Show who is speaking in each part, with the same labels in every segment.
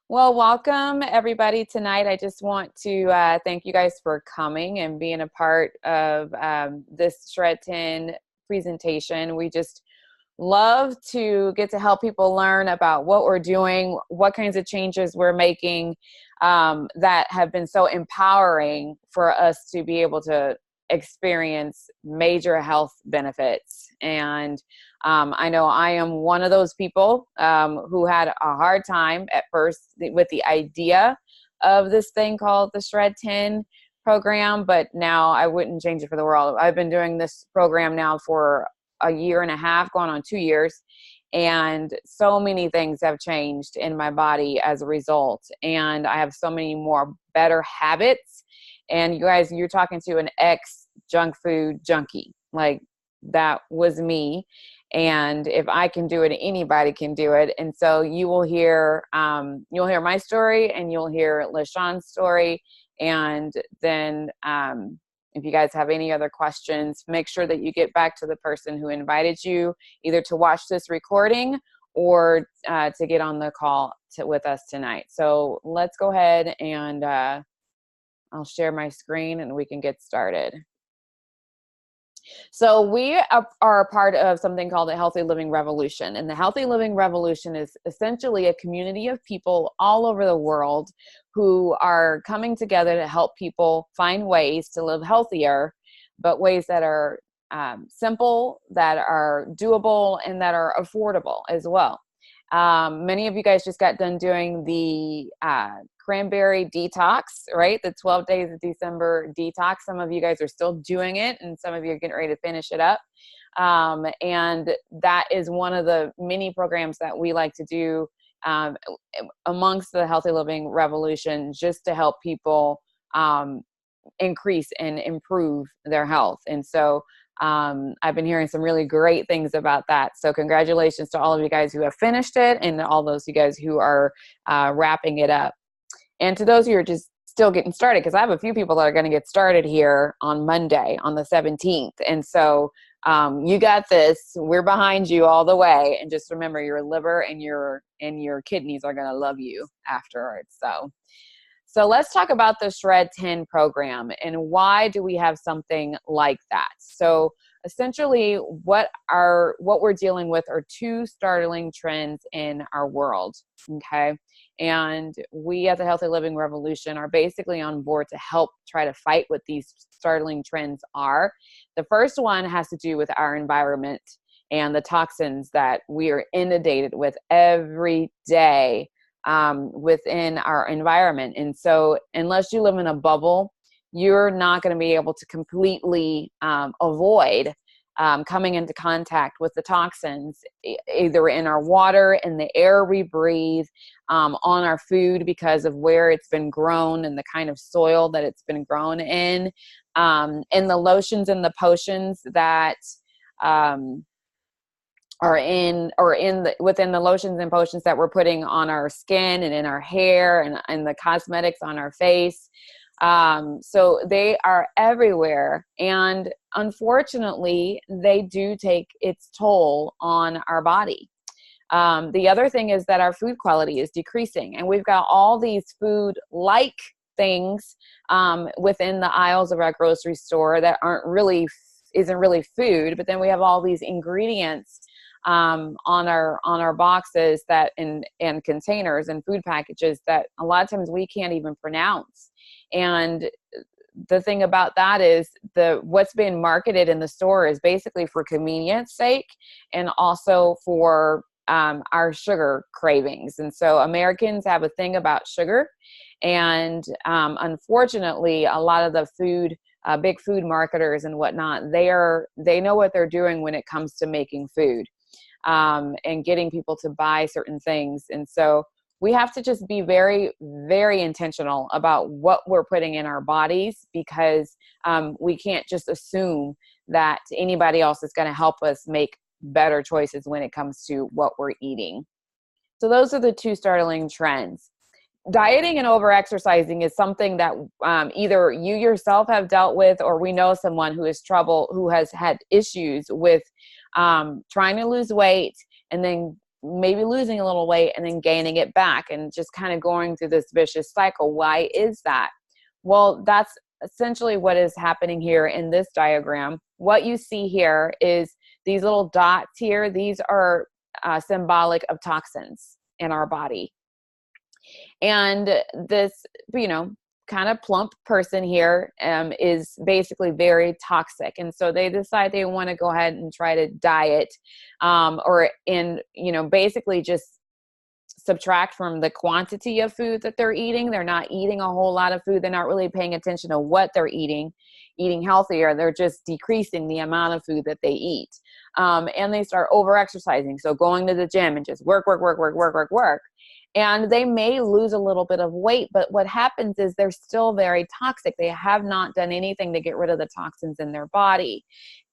Speaker 1: Well, welcome everybody tonight. I just want to thank you guys for coming and being a part of this Shred10 presentation. We just love to get to help people learn about what we're doing, what kinds of changes we're making that have been so empowering for us to be able to experience major health benefits. And I know I am one of those people who had a hard time at first with the idea of this thing called the Shred10 program, but now I wouldn't change it for the world. I've been doing this program now for a year and a half, going on 2 years, and so many things have changed in my body as a result. And I have so many more better habits. And you guys, you're talking to an ex junk food junkie. Like, that was me. And if I can do it, anybody can do it. And so you'll hear my story, and you'll hear LaShawn's story. And then if you guys have any other questions, make sure that you get back to the person who invited you, either to watch this recording or to get on the call with us tonight. So let's go ahead and I'll share my screen and we can get started. So we are a part of something called the Healthy Living Revolution. And the Healthy Living Revolution is essentially a community of people all over the world who are coming together to help people find ways to live healthier, but ways that are simple, that are doable, and that are affordable as well. Many of you guys just got done doing the cranberry detox, right? The 12 days of December detox. Some of you guys are still doing it, and some of you are getting ready to finish it up. And that is one of the many programs that we like to do amongst the Healthy Living Revolution, just to help people increase and improve their health. And so I've been hearing some really great things about that. So congratulations to all of you guys who have finished it, and all those of you guys who are wrapping it up. And to those who are just still getting started, because I have a few people that are going to get started here on Monday, on the 17th. And so you got this. We're behind you all the way. And just remember, your liver and your kidneys are going to love you afterwards. So let's talk about the Shred10 program and why do we have something like that. So essentially what we're dealing with are two startling trends in our world, okay? And we at the Healthy Living Revolution are basically on board to help try to fight what these startling trends are. The first one has to do with our environment and the toxins that we are inundated with every day within our environment. And so unless you live in a bubble, you're not going to be able to completely avoid coming into contact with the toxins, either in our water, in the air we breathe, on our food because of where it's been grown and the kind of soil that it's been grown in the lotions and the potions that within the lotions and potions that we're putting on our skin and in our hair and the cosmetics on our face. So they are everywhere. And unfortunately, they do take its toll on our body. The other thing is that our food quality is decreasing, and we've got all these food-like things within the aisles of our grocery store that isn't really food, but then we have all these ingredients on our boxes that and containers and food packages that a lot of times we can't even pronounce. And the thing about that is what's being marketed in the store is basically for convenience sake and also for our sugar cravings. And so Americans have a thing about sugar, and unfortunately a lot of the big food marketers and whatnot, they know what they're doing when it comes to making food and getting people to buy certain things. And so we have to just be very, very intentional about what we're putting in our bodies, because we can't just assume that anybody else is going to help us make better choices when it comes to what we're eating. So those are the two startling trends. Dieting and over-exercising is something that either you yourself have dealt with, or we know someone who has had issues with trying to lose weight and then maybe losing a little weight and then gaining it back and just kind of going through this vicious cycle. Why is that? Well, that's essentially what is happening here in this diagram. What you see here is these little dots here. These are symbolic of toxins in our body. And this, kind of plump person here is basically very toxic. And so they decide they want to go ahead and try to diet basically just subtract from the quantity of food that they're eating. They're not eating a whole lot of food. They're not really paying attention to what they're eating healthier. They're just decreasing the amount of food that they eat. And they start over exercising. So going to the gym and just work. And they may lose a little bit of weight, but what happens is they're still very toxic. They have not done anything to get rid of the toxins in their body.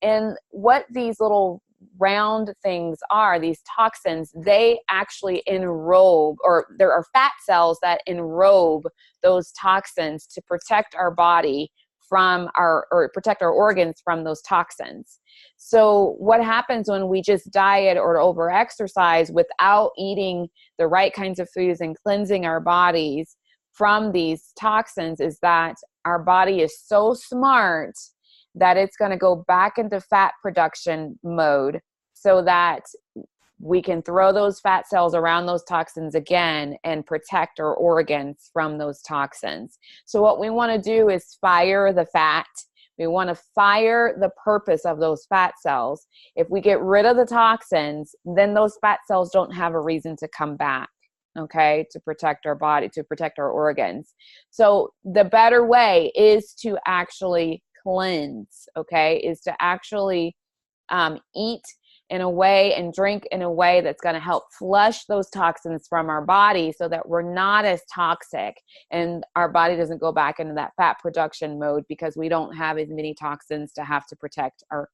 Speaker 1: And what these little round things are, these toxins, they actually enrobe, or there are fat cells that enrobe those toxins to protect our body or protect our organs from those toxins. So what happens when we just diet or over exercise without eating the right kinds of foods and cleansing our bodies from these toxins is that our body is so smart that it's going to go back into fat production mode so that we can throw those fat cells around those toxins again and protect our organs from those toxins. So what we want to do is fire the fat. We want to fire the purpose of those fat cells. If we get rid of the toxins, then those fat cells don't have a reason to come back, okay, to protect our body, to protect our organs. So the better way is to actually cleanse, okay, is to actually eat in a way and drink in a way that's going to help flush those toxins from our body so that we're not as toxic and our body doesn't go back into that fat production mode because we don't have as many toxins to have to protect our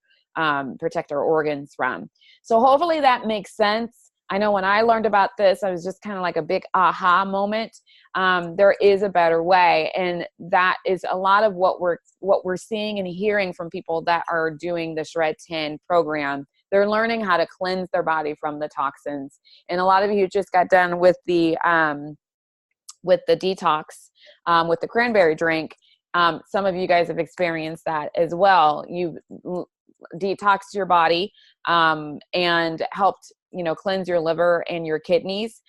Speaker 1: organs from. So hopefully that makes sense. I know when I learned about this, I was just kind of like a big aha moment. There is a better way. And that is a lot of what we're seeing and hearing from people that are doing the Shred10 program. They're learning how to cleanse their body from the toxins. And a lot of you just got done with the detox, with the cranberry drink. Some of you guys have experienced that as well. You've detoxed your body and helped, cleanse your liver and your kidneys.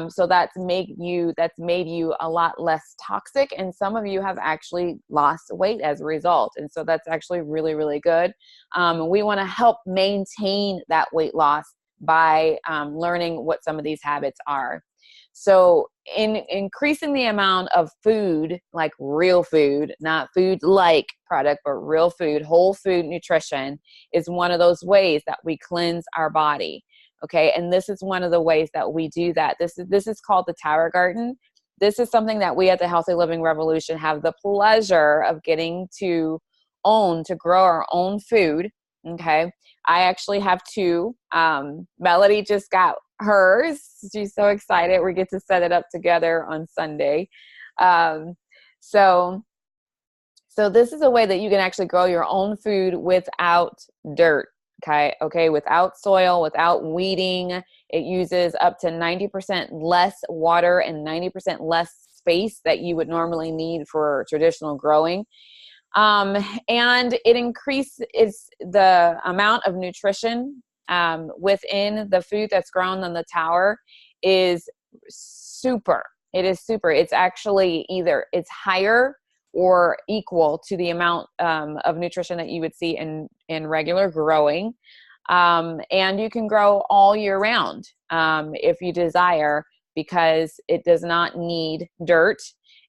Speaker 1: So that's made you a lot less toxic. And some of you have actually lost weight as a result. And so that's actually really, really good. We want to help maintain that weight loss by learning what some of these habits are. So in increasing the amount of food, like real food, not food like product, but real food, whole food nutrition is one of those ways that we cleanse our body. Okay. And this is one of the ways that we do that. This is called the Tower Garden. This is something that we at the Healthy Living Revolution have the pleasure of getting to own, to grow our own food. Okay. I actually have two. Melody just got hers. She's so excited. We get to set it up together on Sunday. So this is a way that you can actually grow your own food without dirt. Okay, without soil, without weeding. It uses up to 90% less water and 90% less space that you would normally need for traditional growing. And it increases the amount of nutrition within the food that's grown on the tower is super. It is super. It's actually it's higher or equal to the amount of nutrition that you would see in regular growing. And you can grow all year round if you desire, because it does not need dirt.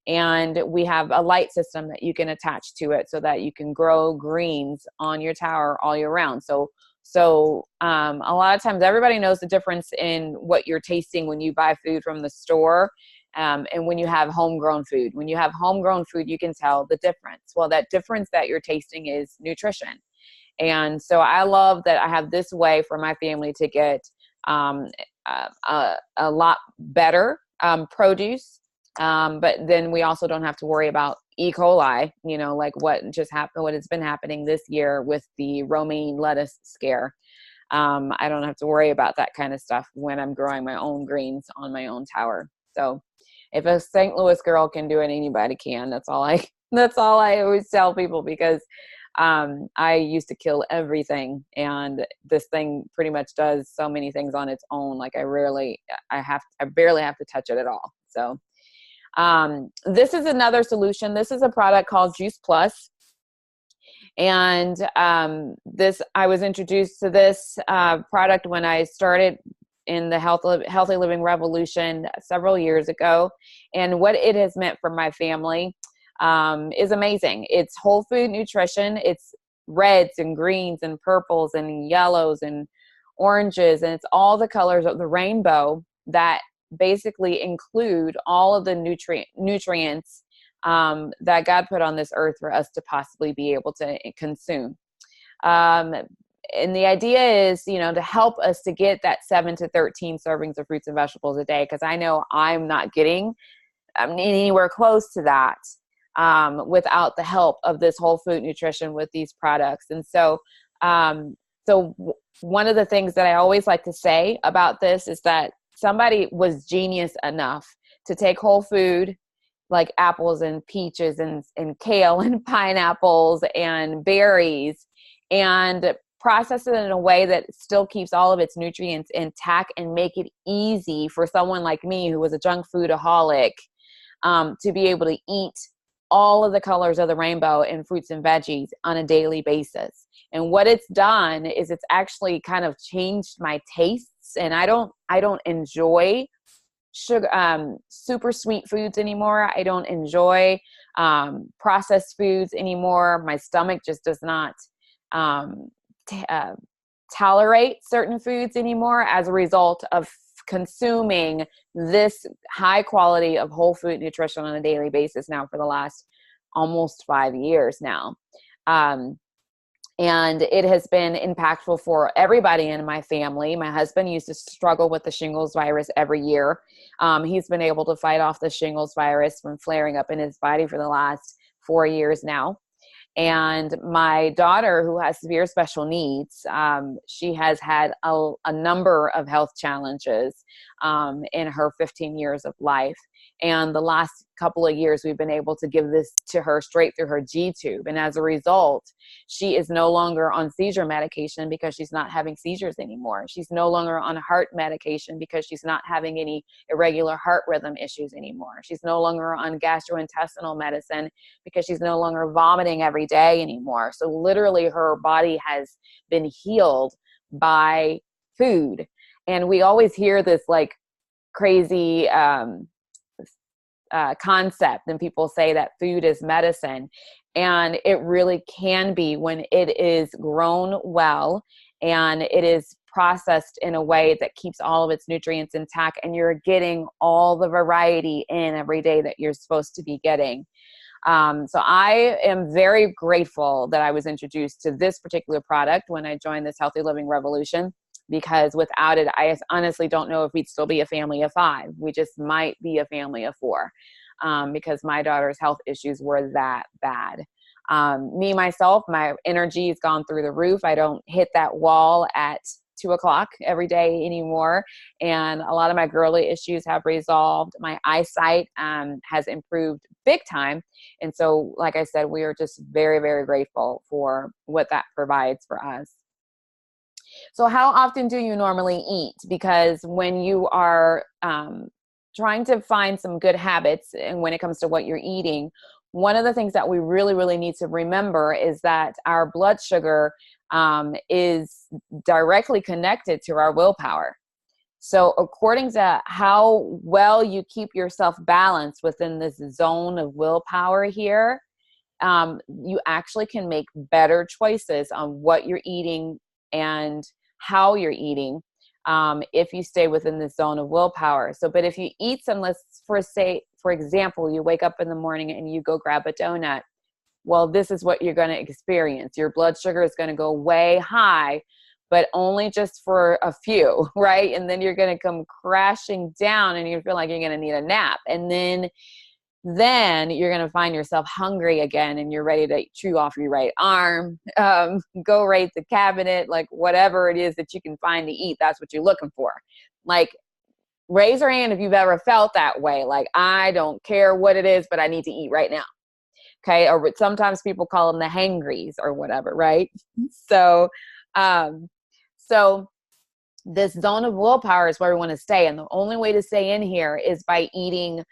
Speaker 1: And we have a light system that you can attach to it so that you can grow greens on your tower all year round. So a lot of times everybody knows the difference in what you're tasting when you buy food from the store. And when you have homegrown food. When you have homegrown food, you can tell the difference. Well, that difference that you're tasting is nutrition. And so I love that I have this way for my family to get a lot better produce. But then we also don't have to worry about E. coli, like what has been happening this year with the romaine lettuce scare. I don't have to worry about that kind of stuff when I'm growing my own greens on my own tower. So if a St. Louis girl can do it, anybody can. That's all I always tell people, because I used to kill everything, and this thing pretty much does so many things on its own. Like I barely have to touch it at all. So this is another solution. This is a product called Juice Plus. And I was introduced to this product when I started in the healthy living revolution several years ago. And what it has meant for my family is amazing. It's whole food nutrition. It's reds and greens and purples and yellows and oranges. And it's all the colors of the rainbow that basically include all of the nutrients that God put on this earth for us to possibly be able to consume. And the idea is, to help us to get that 7 to 13 servings of fruits and vegetables a day, because I know I'm not getting anywhere close to that without the help of this whole food nutrition with these products. And so, one of the things that I always like to say about this is that somebody was genius enough to take whole food, like apples and peaches and kale and pineapples and berries, and process it in a way that still keeps all of its nutrients intact and make it easy for someone like me, who was a junk foodaholic, to be able to eat all of the colors of the rainbow in fruits and veggies on a daily basis. And what it's done is it's actually kind of changed my tastes, and I don't enjoy sugar, super sweet foods anymore. I don't enjoy processed foods anymore. My stomach just does not tolerate certain foods anymore as a result of consuming this high quality of whole food nutrition on a daily basis now for the last almost 5 years now. And it has been impactful for everybody in my family. My husband used to struggle with the shingles virus every year. He's been able to fight off the shingles virus from flaring up in his body for the last 4 years now. And my daughter, who has severe special needs, she has had a number of health challenges in her 15 years of life. And the last couple of years, we've been able to give this to her straight through her G-tube. And as a result, she is no longer on seizure medication because she's not having seizures anymore. She's no longer on heart medication because she's not having any irregular heart rhythm issues anymore. She's no longer on gastrointestinal medicine because she's no longer vomiting every day anymore. So literally her body has been healed by food. And we always hear this like crazy concept, and people say that food is medicine, and it really can be when it is grown well and it is processed in a way that keeps all of its nutrients intact, and you're getting all the variety in every day that you're supposed to be getting. So I am very grateful that I was introduced to this particular product when I joined this healthy living revolution, because without it, I honestly don't know if we'd still be a family of 5. We just might be a family of 4, because my daughter's health issues were that bad. Me, myself, my energy has gone through the roof. I don't hit that wall at 2:00 every day anymore. And a lot of my girly issues have resolved. My eyesight has improved big time. And so, like I said, we are just very, very grateful for what that provides for us. So how often do you normally eat? Because when you are trying to find some good habits, and when it comes to what you're eating, one of the things that we really, really need to remember is that our blood sugar is directly connected to our willpower. So according to how well you keep yourself balanced within this zone of willpower here, you actually can make better choices on what you're eating and how you're eating if you stay within this zone of willpower. So, but if you eat some, for example, you wake up in the morning and you go grab a donut, well, this is what you're going to experience. Your blood sugar is going to go way high, but only just for a few, right? And then you're going to come crashing down and you feel like you're going to need a nap. And then then you're going to find yourself hungry again and you're ready to chew off your right arm, go raid the cabinet, like whatever it is that you can find to eat, that's what you're looking for. Like, raise your hand if you've ever felt that way. Like, I don't care what it is, but I need to eat right now. Okay. Or sometimes people call them the hangries or whatever. Right. So, so this zone of willpower is where we want to stay. And the only way to stay in here is by eating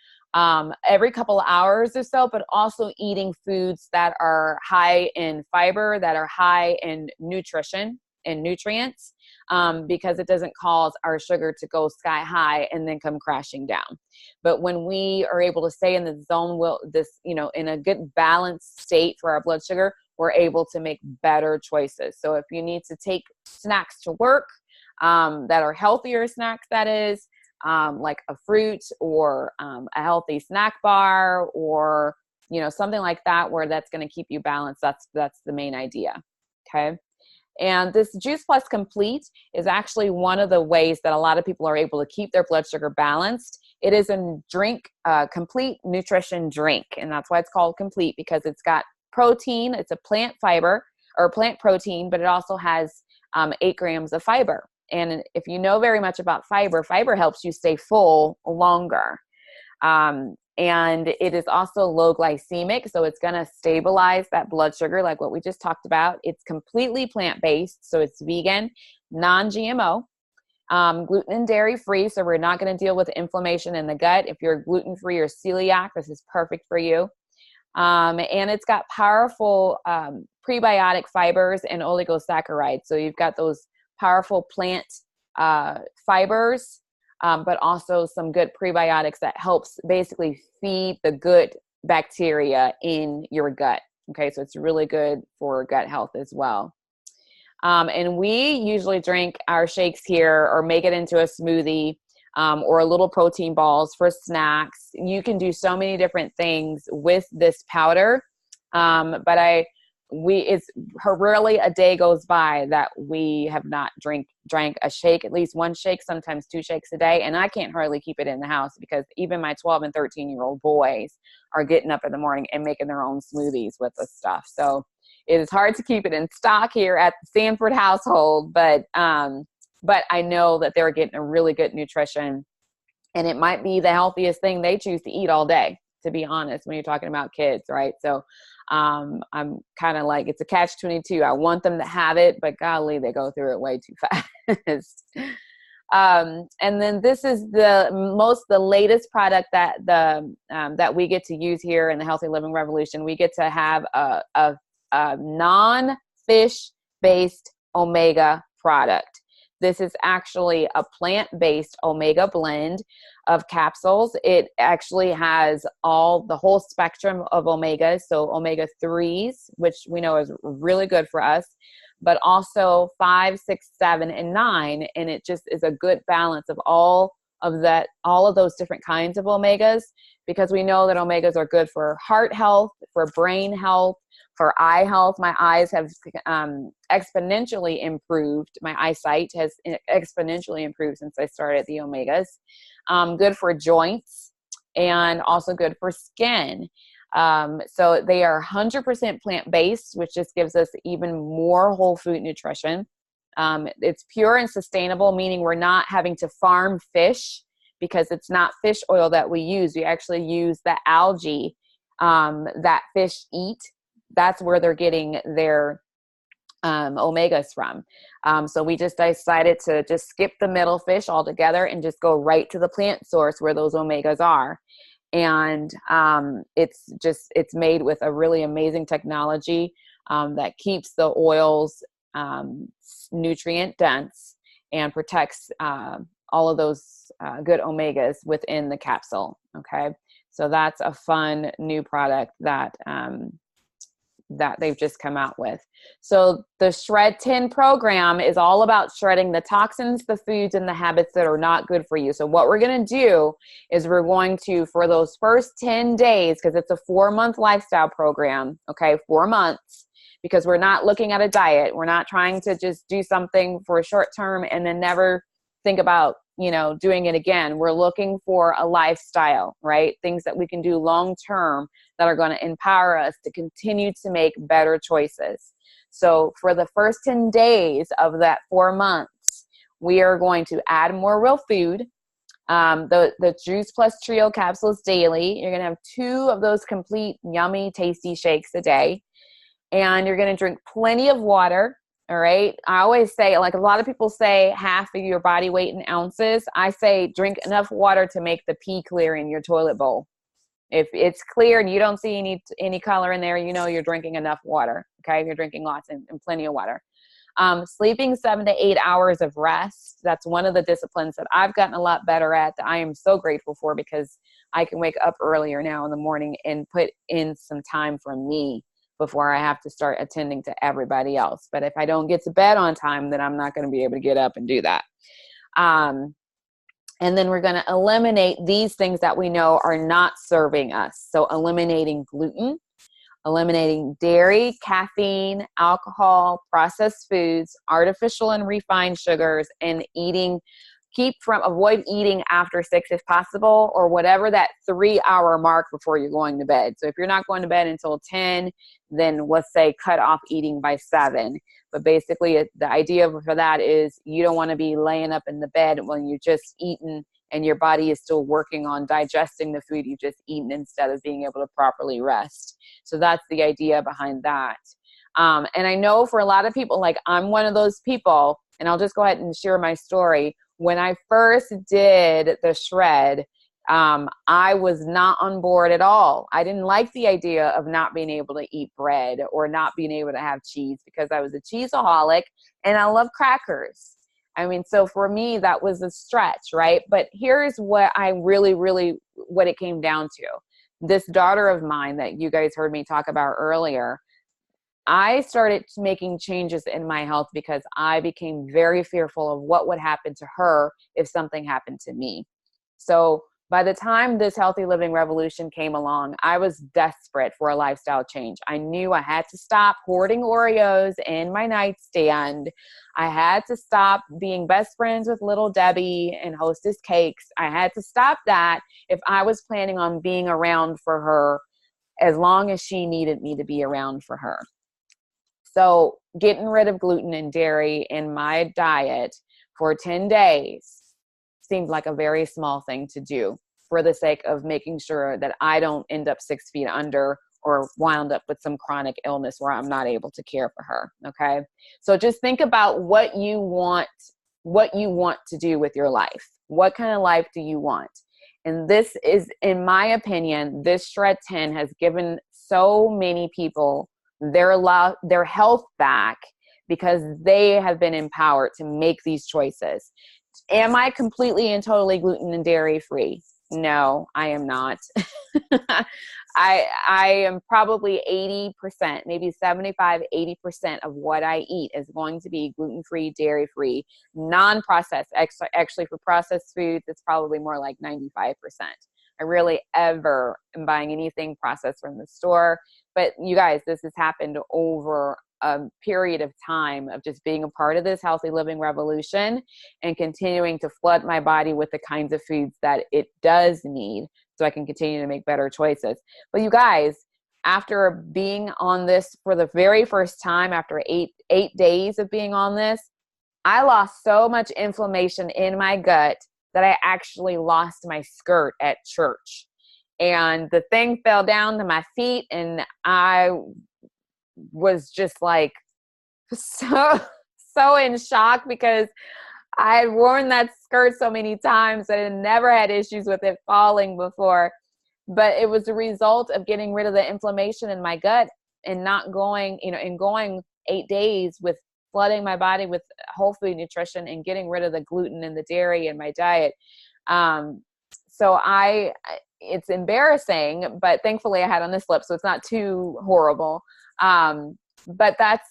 Speaker 1: every couple of hours or so, but also eating foods that are high in fiber, that are high in nutrition and nutrients, because it doesn't cause our sugar to go sky high and then come crashing down. But when we are able to stay in the zone, in a good balanced state for our blood sugar, we're able to make better choices. So if you need to take snacks to work, that are healthier snacks, that is, like a fruit or a healthy snack bar, or something like that, where that's going to keep you balanced. That's the main idea. Okay. And this Juice Plus Complete is actually one of the ways that a lot of people are able to keep their blood sugar balanced. It is a drink, complete nutrition drink, and that's why it's called complete, because it's got protein. It's a plant fiber or plant protein, but it also has 8 grams of fiber. And if you know very much about fiber, fiber helps you stay full longer. And it is also low glycemic, so it's going to stabilize that blood sugar like what we just talked about. It's completely plant-based, so it's vegan, non-GMO, gluten and dairy-free, so we're not going to deal with inflammation in the gut. If you're gluten-free or celiac, this is perfect for you. And it's got powerful prebiotic fibers and oligosaccharides, so you've got those powerful plant fibers, but also some good prebiotics that helps basically feed the good bacteria in your gut. Okay, so it's really good for gut health as well. And we usually drink our shakes here or make it into a smoothie, or a little protein balls for snacks. You can do so many different things with this powder. But it's rarely a day goes by that we have not drank a shake, at least one shake, sometimes 2 shakes a day. And I can't hardly keep it in the house because even my 12 and 13-year-old boys are getting up in the morning and making their own smoothies with this stuff. So it is hard to keep it in stock here at the Sanford household, but I know that they're getting a really good nutrition, and it might be the healthiest thing they choose to eat all day, to be honest, when you're talking about kids, right? So I'm kind of like, it's a catch-22. I want them to have it, but golly, they go through it way too fast. And then this is the latest product that we get to use here in the Healthy Living Revolution. We get to have a non-fish based omega product. This is actually a plant-based omega blend of capsules. It actually has the whole spectrum of omegas, so omega 3s, which we know is really good for us, but also 5, 6, 7, and 9, and it just is a good balance of all of those different kinds of omegas, because we know that omegas are good for heart health, for brain health, for eye health. My eyes have exponentially improved. My eyesight has exponentially improved since I started the omegas. Good for joints and also good for skin. So they are 100% plant-based, which just gives us even more whole food nutrition. It's pure and sustainable, meaning we're not having to farm fish, because it's not fish oil that we use. We actually use the algae that fish eat. That's where they're getting their omegas from. So we just decided to just skip the middle fish altogether and just go right to the plant source where those omegas are. And it's made with a really amazing technology that keeps the oils nutrient dense and protects all of those good omegas within the capsule. Okay, so that's a fun new product that they've just come out with. So the Shred10 program is all about shredding the toxins, the foods, and the habits that are not good for you. So what we're going to do is we're going to, for those first 10 days, because it's a 4-month lifestyle program, okay, 4 months, because we're not looking at a diet. We're not trying to just do something for a short term and then never think about, you know, doing it again. We're looking for a lifestyle, right? Things that we can do long term that are going to empower us to continue to make better choices. So for the first 10 days of that 4 months, we are going to add more real food. The Juice Plus Trio capsules daily. You're going to have 2 of those complete, yummy, tasty shakes a day. And you're going to drink plenty of water. All right. I always say, like a lot of people say half of your body weight in ounces. I say drink enough water to make the pee clear in your toilet bowl. If it's clear and you don't see any color in there, you know you're drinking enough water. Okay. You're drinking lots and plenty of water. Sleeping 7 to 8 hours of rest. That's one of the disciplines that I've gotten a lot better at, that I am so grateful for, because I can wake up earlier now in the morning and put in some time for me before I have to start attending to everybody else. But if I don't get to bed on time, then I'm not going to be able to get up and do that. And then we're going to eliminate these things that we know are not serving us. So eliminating gluten, eliminating dairy, caffeine, alcohol, processed foods, artificial and refined sugars, and avoid eating after 6 if possible, or whatever that 3-hour mark before you're going to bed. So if you're not going to bed until 10, then let's say cut off eating by 7. But basically the idea for that is you don't want to be laying up in the bed when you're just eating and your body is still working on digesting the food you've just eaten instead of being able to properly rest. So that's the idea behind that. And I know for a lot of people, like I'm one of those people, and I'll just go ahead and share my story. When I first did the shred, I was not on board at all. I didn't like the idea of not being able to eat bread or not being able to have cheese, because I was a cheeseaholic and I love crackers. I mean, so for me, that was a stretch, right? But here's what I really, what it came down to. This daughter of mine that you guys heard me talk about earlier, I started making changes in my health because I became very fearful of what would happen to her if something happened to me. So by the time this healthy living revolution came along, I was desperate for a lifestyle change. I knew I had to stop hoarding Oreos in my nightstand. I had to stop being best friends with Little Debbie and Hostess Cakes. I had to stop that if I was planning on being around for her as long as she needed me to be around for her. So getting rid of gluten and dairy in my diet for 10 days seemed like a very small thing to do for the sake of making sure that I don't end up 6 feet under or wound up with some chronic illness where I'm not able to care for her. Okay. So just think about what you want to do with your life. What kind of life do you want? And this is, in my opinion, this Shred 10 has given so many people their health back because they have been empowered to make these choices. Am I completely and totally gluten and dairy free? No, I am not. I am probably 80%, maybe 75, 80% of what I eat is going to be gluten-free, dairy-free, non-processed. Actually, for processed foods, it's probably more like 95%. I rarely ever am buying anything processed from the store. But you guys, this has happened over a period of time of just being a part of this healthy living revolution and continuing to flood my body with the kinds of foods that it does need so I can continue to make better choices. But you guys, after being on this for the very first time, after eight days of being on this, I lost so much inflammation in my gut that I actually lost my skirt at church. And the thing fell down to my feet, and I was just like so in shock because I had worn that skirt so many times that I never had issues with it falling before. But it was a result of getting rid of the inflammation in my gut and not going, and going 8 days with flooding my body with whole food nutrition and getting rid of the gluten and the dairy in my diet. So it's embarrassing, but thankfully I had on this lip, so it's not too horrible. But that's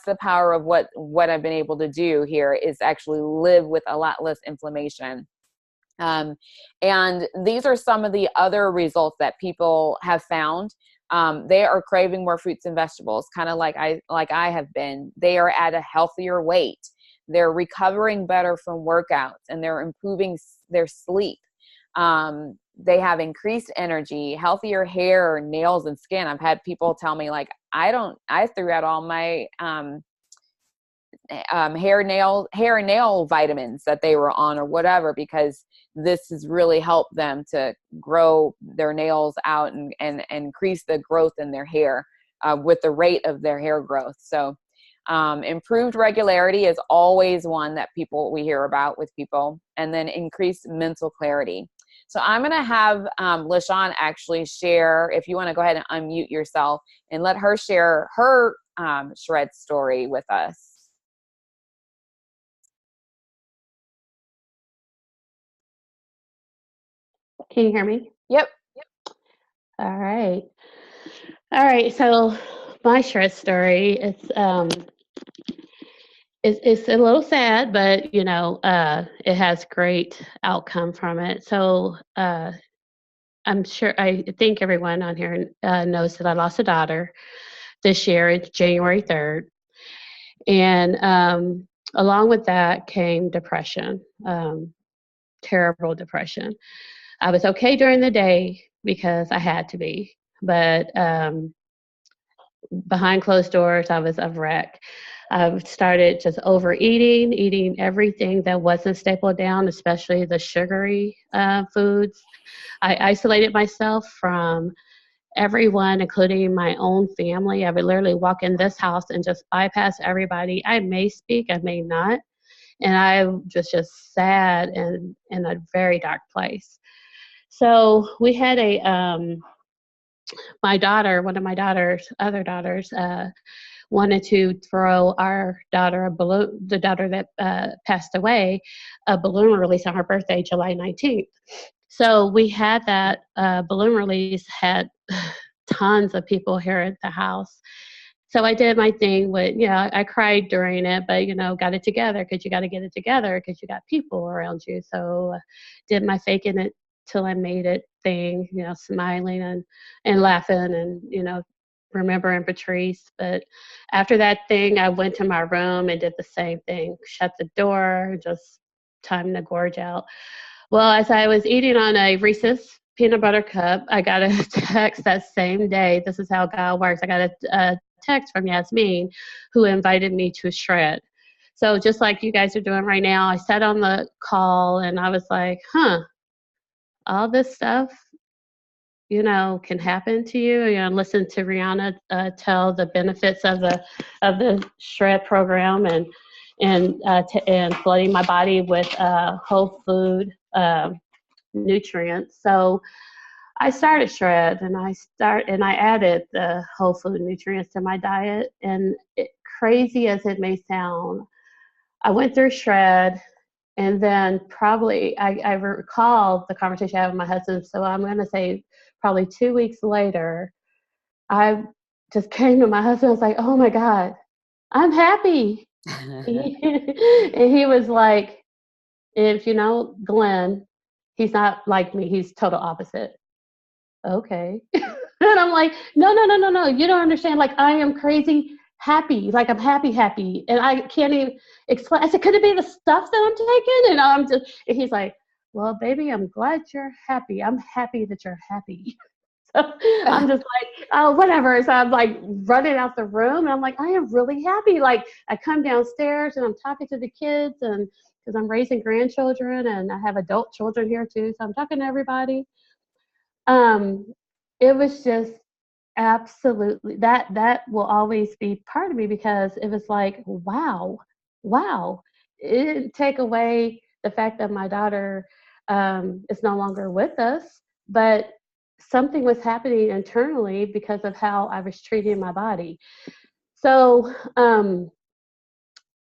Speaker 1: the power of what I've been able to do here is actually live with a lot less inflammation. And these are some of the other results that people have found. They are craving more fruits and vegetables, kind of like I have been. They are at a healthier weight. they're recovering better from workouts, and they're improving their sleep. They have increased energy, healthier hair, nails, and skin. I've had people tell me, like, I threw out all my hair and nail vitamins that they were on or whatever, because this has really helped them to grow their nails out and increase the growth in their hair with the rate of their hair growth. So improved regularity is always one that we hear about with people, and then increased mental clarity. So I'm going to have LaShawn actually share, if you want to go ahead and unmute yourself and let her share her shred story with us.
Speaker 2: Can you hear me?
Speaker 1: Yep.
Speaker 2: All right. All right. So my shred story, it's a little sad, but it has great outcome from it. So I think everyone on here knows that I lost a daughter this year. It's January 3rd, and along with that came depression, terrible depression. I was okay during the day because I had to be, but behind closed doors, I was a wreck. I started just overeating, eating everything that wasn't stapled down, especially the sugary foods. I isolated myself from everyone, including my own family. I would literally walk in this house and just bypass everybody. I may speak, I may not. And I was just sad and in a very dark place. So we had my daughter, one of my other daughters, wanted to throw our daughter a balloon, the daughter that passed away, a balloon release on her birthday, July 19th. So we had that balloon release, had tons of people here at the house. So I did my thing with, I cried during it, but, got it together because you got to get it together because you got people around you. So did my faking it till I made it thing, smiling and laughing and, remembering Patrice. But after that thing, I went to my room and did the same thing, shut the door, just time to gorge out. Well, as I was eating on a Reese's peanut butter cup, I got a text that same day. This is how God works. I got a text from Yasmin, who invited me to shred. So just like you guys are doing right now, I sat on the call and I was like, all this stuff, can happen to you. Listen to Rihanna tell the benefits of the shred program and flooding my body with whole food nutrients. So I started shred and I added the whole food nutrients to my diet. And crazy as it may sound, I went through shred. And then probably, I recall the conversation I had with my husband, so I'm going to say probably 2 weeks later, I just came to my husband, I was like, oh my God, I'm happy. And he was like, if you know Glenn, he's not like me, he's total opposite. Okay. And I'm like, no, you don't understand. Like, I am crazy happy. Like, I'm happy. And I can't even explain. I said, could it be the stuff that I'm taking? And he's like, well, baby, I'm glad you're happy. I'm happy that you're happy. So I'm just like, oh, whatever. So I'm like running out the room and I'm like, I am really happy. Like, I come downstairs and I'm talking to the kids, and because I'm raising grandchildren and I have adult children here too. So I'm talking to everybody. It was just absolutely that will always be part of me, because it was like, wow. It didn't take away the fact that my daughter is no longer with us, but something was happening internally because of how I was treating my body. So not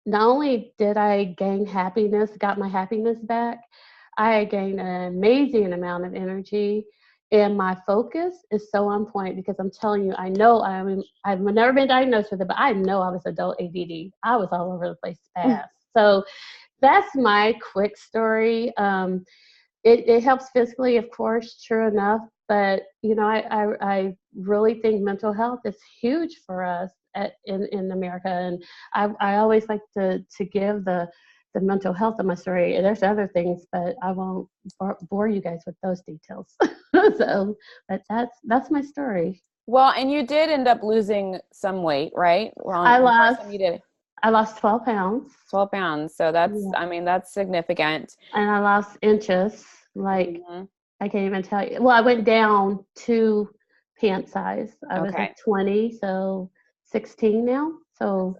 Speaker 2: only did I got my happiness back, I gained an amazing amount of energy, and my focus is so on point, because I'm telling you, I know I've never been diagnosed with it, but I know I was adult ADD. I was all over the place fast. So that's my quick story. It helps physically, of course, true enough, but I really think mental health is huge for us in America. And I always like to give the mental health of my story. There's other things, but I won't bore you guys with those details. So, but that's my story.
Speaker 1: Well, and you did end up losing some weight, right? Well, the first time you did
Speaker 2: I lost 12 pounds.
Speaker 1: 12 pounds. So that's, I mean, that's significant.
Speaker 2: And I lost inches. Like, I can't even tell you. Well, I went down 2 pant size. I was like 20, so 16 now. So,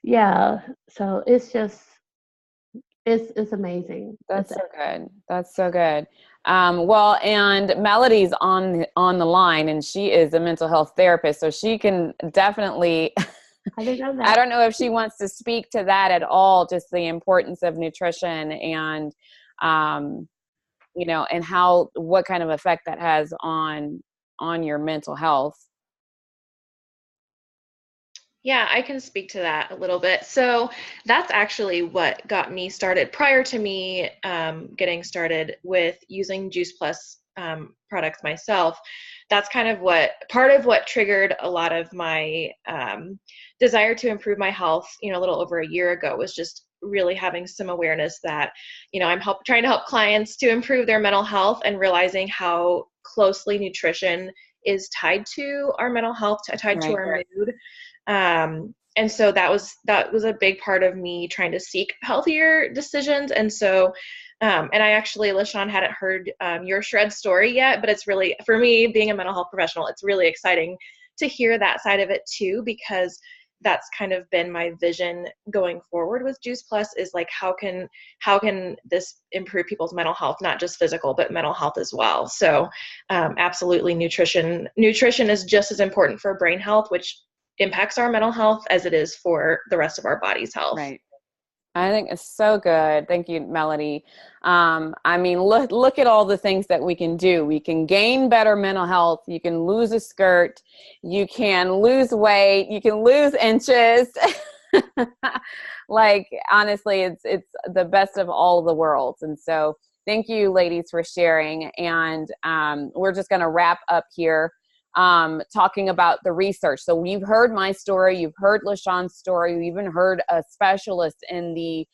Speaker 2: yeah. So it's just, it's amazing.
Speaker 1: That's so good. That's so good. Well, and Melody's on the line, and she is a mental health therapist, so she can definitely.
Speaker 2: I didn't know that.
Speaker 1: I don't know if she wants to speak to that at all, just the importance of nutrition and, you know, and what kind of effect that has on your mental health.
Speaker 3: Yeah, I can speak to that a little bit. So that's actually what got me started. Prior to me getting started with using Juice Plus products myself, that's kind of part of what triggered a lot of my desire to improve my health, you know, a little over a year ago, was just really having some awareness that, you know, I'm trying to help clients to improve their mental health, and realizing how closely nutrition is tied to our mental health, tied to our mood. And so that was a big part of me trying to seek healthier decisions. And so, and I actually, LaShawn, hadn't heard your Shred story yet, but it's really, for me, being a mental health professional, it's really exciting to hear that side of it too, because that's kind of been my vision going forward with Juice Plus, is like, how can this improve people's mental health, not just physical, but mental health as well. So absolutely, nutrition is just as important for brain health, which impacts our mental health, as it is for the rest of our body's health.
Speaker 1: Right. I think it's so good. Thank you, Melody. I mean, look at all the things that we can do. We can gain better mental health. You can lose a skirt. You can lose weight. You can lose inches. Like, honestly, it's the best of all the worlds. And so thank you, ladies, for sharing. And we're just going to wrap up here. Talking about the research. So you've heard my story, you've heard LaShawn's story, you even heard a specialist in the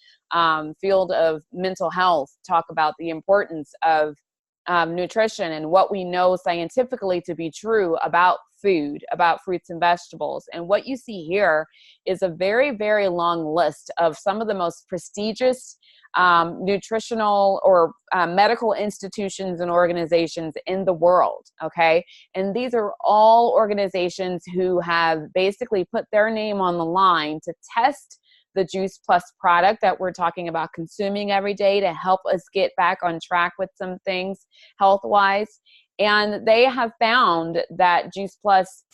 Speaker 1: field of mental health talk about the importance of nutrition and what we know scientifically to be true about food, about fruits and vegetables. And what you see here is a very, very long list of some of the most prestigious nutritional or medical institutions and organizations in the world. Okay. And these are all organizations who have basically put their name on the line to test the Juice Plus product that we're talking about consuming every day to help us get back on track with some things health-wise. And they have found that Juice Plus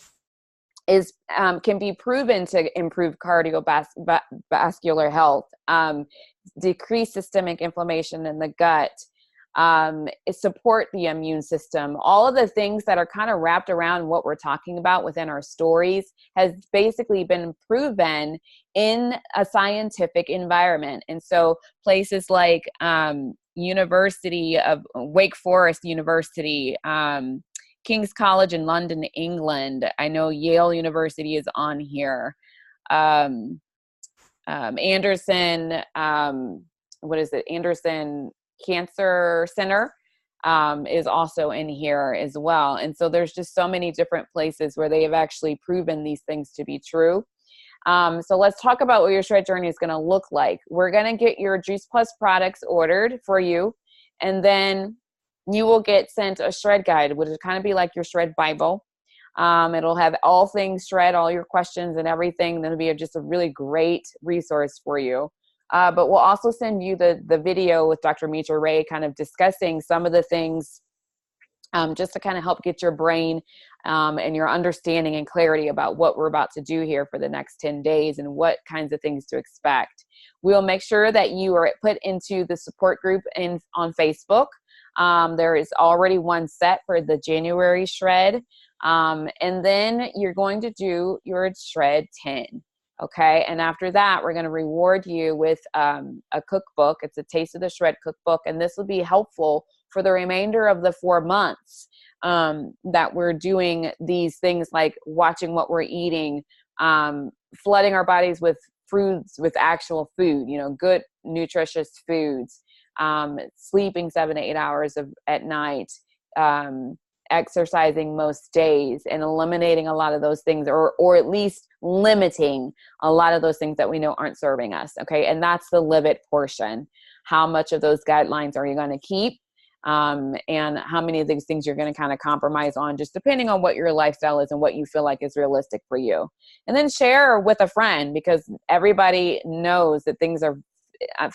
Speaker 1: is can be proven to improve cardiovascular health, decrease systemic inflammation in the gut, support the immune system. All of the things that are kind of wrapped around what we're talking about within our stories has basically been proven in a scientific environment. And so places like University of Wake Forest University, King's College in London, England. I know Yale University is on here. Anderson, Anderson Cancer Center is also in here as well. And so there's just so many different places where they have actually proven these things to be true. So let's talk about what your shred journey is going to look like. We're going to get your Juice Plus products ordered for you, and then you will get sent a shred guide, which will kind of be like your shred Bible. It'll have all things shred, all your questions and everything. That'll be just a really great resource for you. But we'll also send you the video with Dr. Mitra Ray kind of discussing some of the things just to kind of help get your brain and your understanding and clarity about what we're about to do here for the next 10 days and what kinds of things to expect. We'll make sure that you are put into the support group on Facebook. There is already one set for the January shred. And then you're going to do your Shred 10. Okay. And after that, we're going to reward you with a cookbook. It's a Taste of the Shred cookbook. And this will be helpful for the remainder of the 4 months that we're doing these things like watching what we're eating, flooding our bodies with fruits, with actual food, good nutritious foods, sleeping 7 to 8 hours at night, exercising most days, and eliminating a lot of those things, or at least limiting a lot of those things that we know aren't serving us. Okay. And that's the live it portion. How much of those guidelines are you going to keep? And how many of these things you're going to kind of compromise on, just depending on what your lifestyle is and what you feel like is realistic for you. And then share with a friend, because everybody knows that things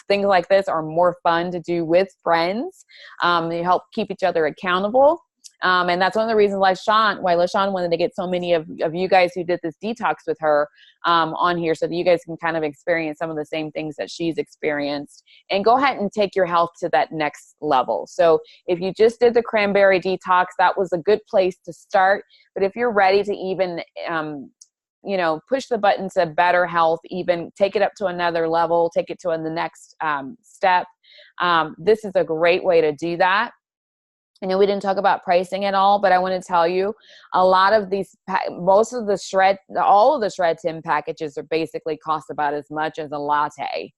Speaker 1: like this are more fun to do with friends. They help keep each other accountable. And that's one of the reasons why LaShawn wanted to get so many of you guys who did this detox with her on here, so that you guys can kind of experience some of the same things that she's experienced, and go ahead and take your health to that next level. So if you just did the cranberry detox, that was a good place to start. But if you're ready to even push the button to better health, even take it up to another level, take it to the next step, this is a great way to do that. I know we didn't talk about pricing at all, but I want to tell you, a lot of these, all of the Shred10 packages are basically cost about as much as a latte.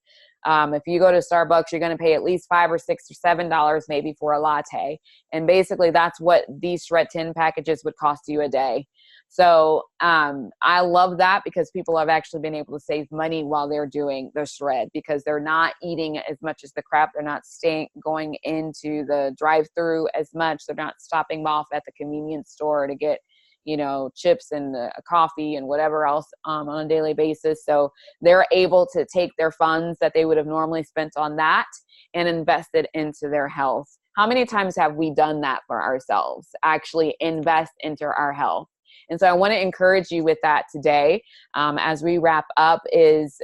Speaker 1: If you go to Starbucks, you're going to pay at least $5 or $6 or $7 maybe for a latte. And basically that's what these Shred10 packages would cost you a day. So I love that, because people have actually been able to save money while they're doing the shred, because they're not eating as much as the crap. They're not going into the drive-through as much. They're not stopping off at the convenience store to get, chips and coffee and whatever else on a daily basis. So they're able to take their funds that they would have normally spent on that and invest it into their health. How many times have we done that for ourselves? Actually invest into our health. And so I want to encourage you with that today, as we wrap up, is,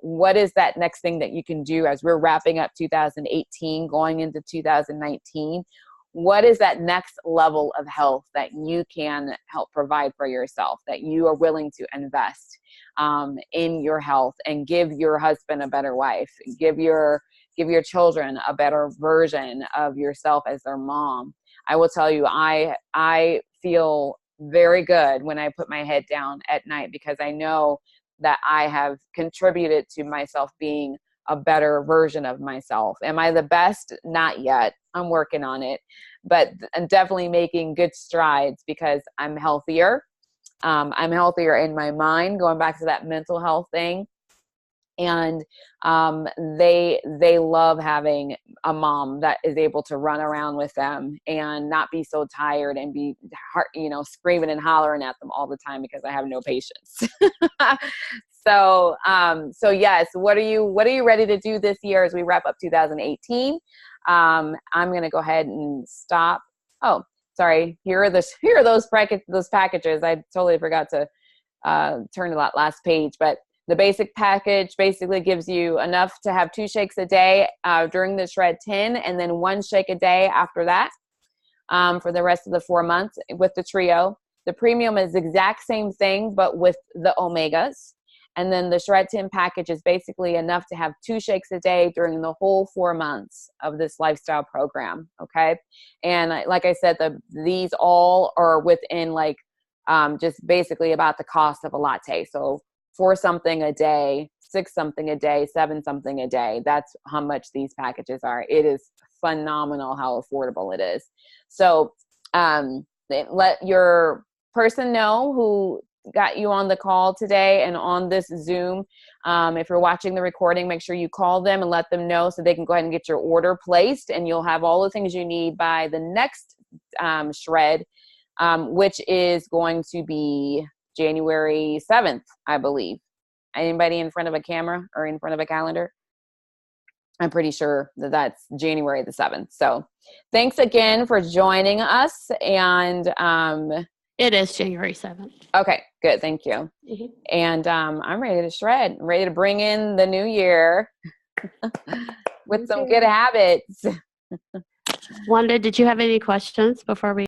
Speaker 1: what is that next thing that you can do as we're wrapping up 2018, going into 2019? What is that next level of health that you can help provide for yourself, that you are willing to invest in your health, and give your husband a better wife, give your children a better version of yourself as their mom? I will tell you, I feel very good when I put my head down at night, because I know that I have contributed to myself being a better version of myself. Am I the best? Not yet. I'm working on it, but I'm definitely making good strides, because I'm healthier. I'm healthier in my mind, going back to that mental health thing. And they love having a mom that is able to run around with them and not be so tired and be, screaming and hollering at them all the time, because I have no patience. So yes, what are you ready to do this year as we wrap up 2018? I'm going to go ahead and stop. Oh, sorry. Here are those packages. I totally forgot to turn to that last page, but the basic package basically gives you enough to have 2 shakes a day during the Shred10, and then 1 shake a day after that for the rest of the 4 months with the trio. The premium is the exact same thing, but with the omegas. And then the Shred10 package is basically enough to have 2 shakes a day during the whole 4 months of this lifestyle program. Okay. And like I said, these all are within just basically about the cost of a latte. So 4 something a day, 6 something a day, 7 something a day. That's how much these packages are. It is phenomenal how affordable it is. So let your person know who got you on the call today and on this Zoom. If you're watching the recording, make sure you call them and let them know, so they can go ahead and get your order placed, and you'll have all the things you need by the next shred, which is going to be January 7th, I believe. Anybody in front of a camera or in front of a calendar? I'm pretty sure that's January the 7th. So thanks again for joining us. And
Speaker 2: it is January 7th.
Speaker 1: Okay, good. Thank you. Mm-hmm. And I'm ready to shred. I'm ready to bring in the new year with some good habits.
Speaker 2: Wanda, did you have any questions before we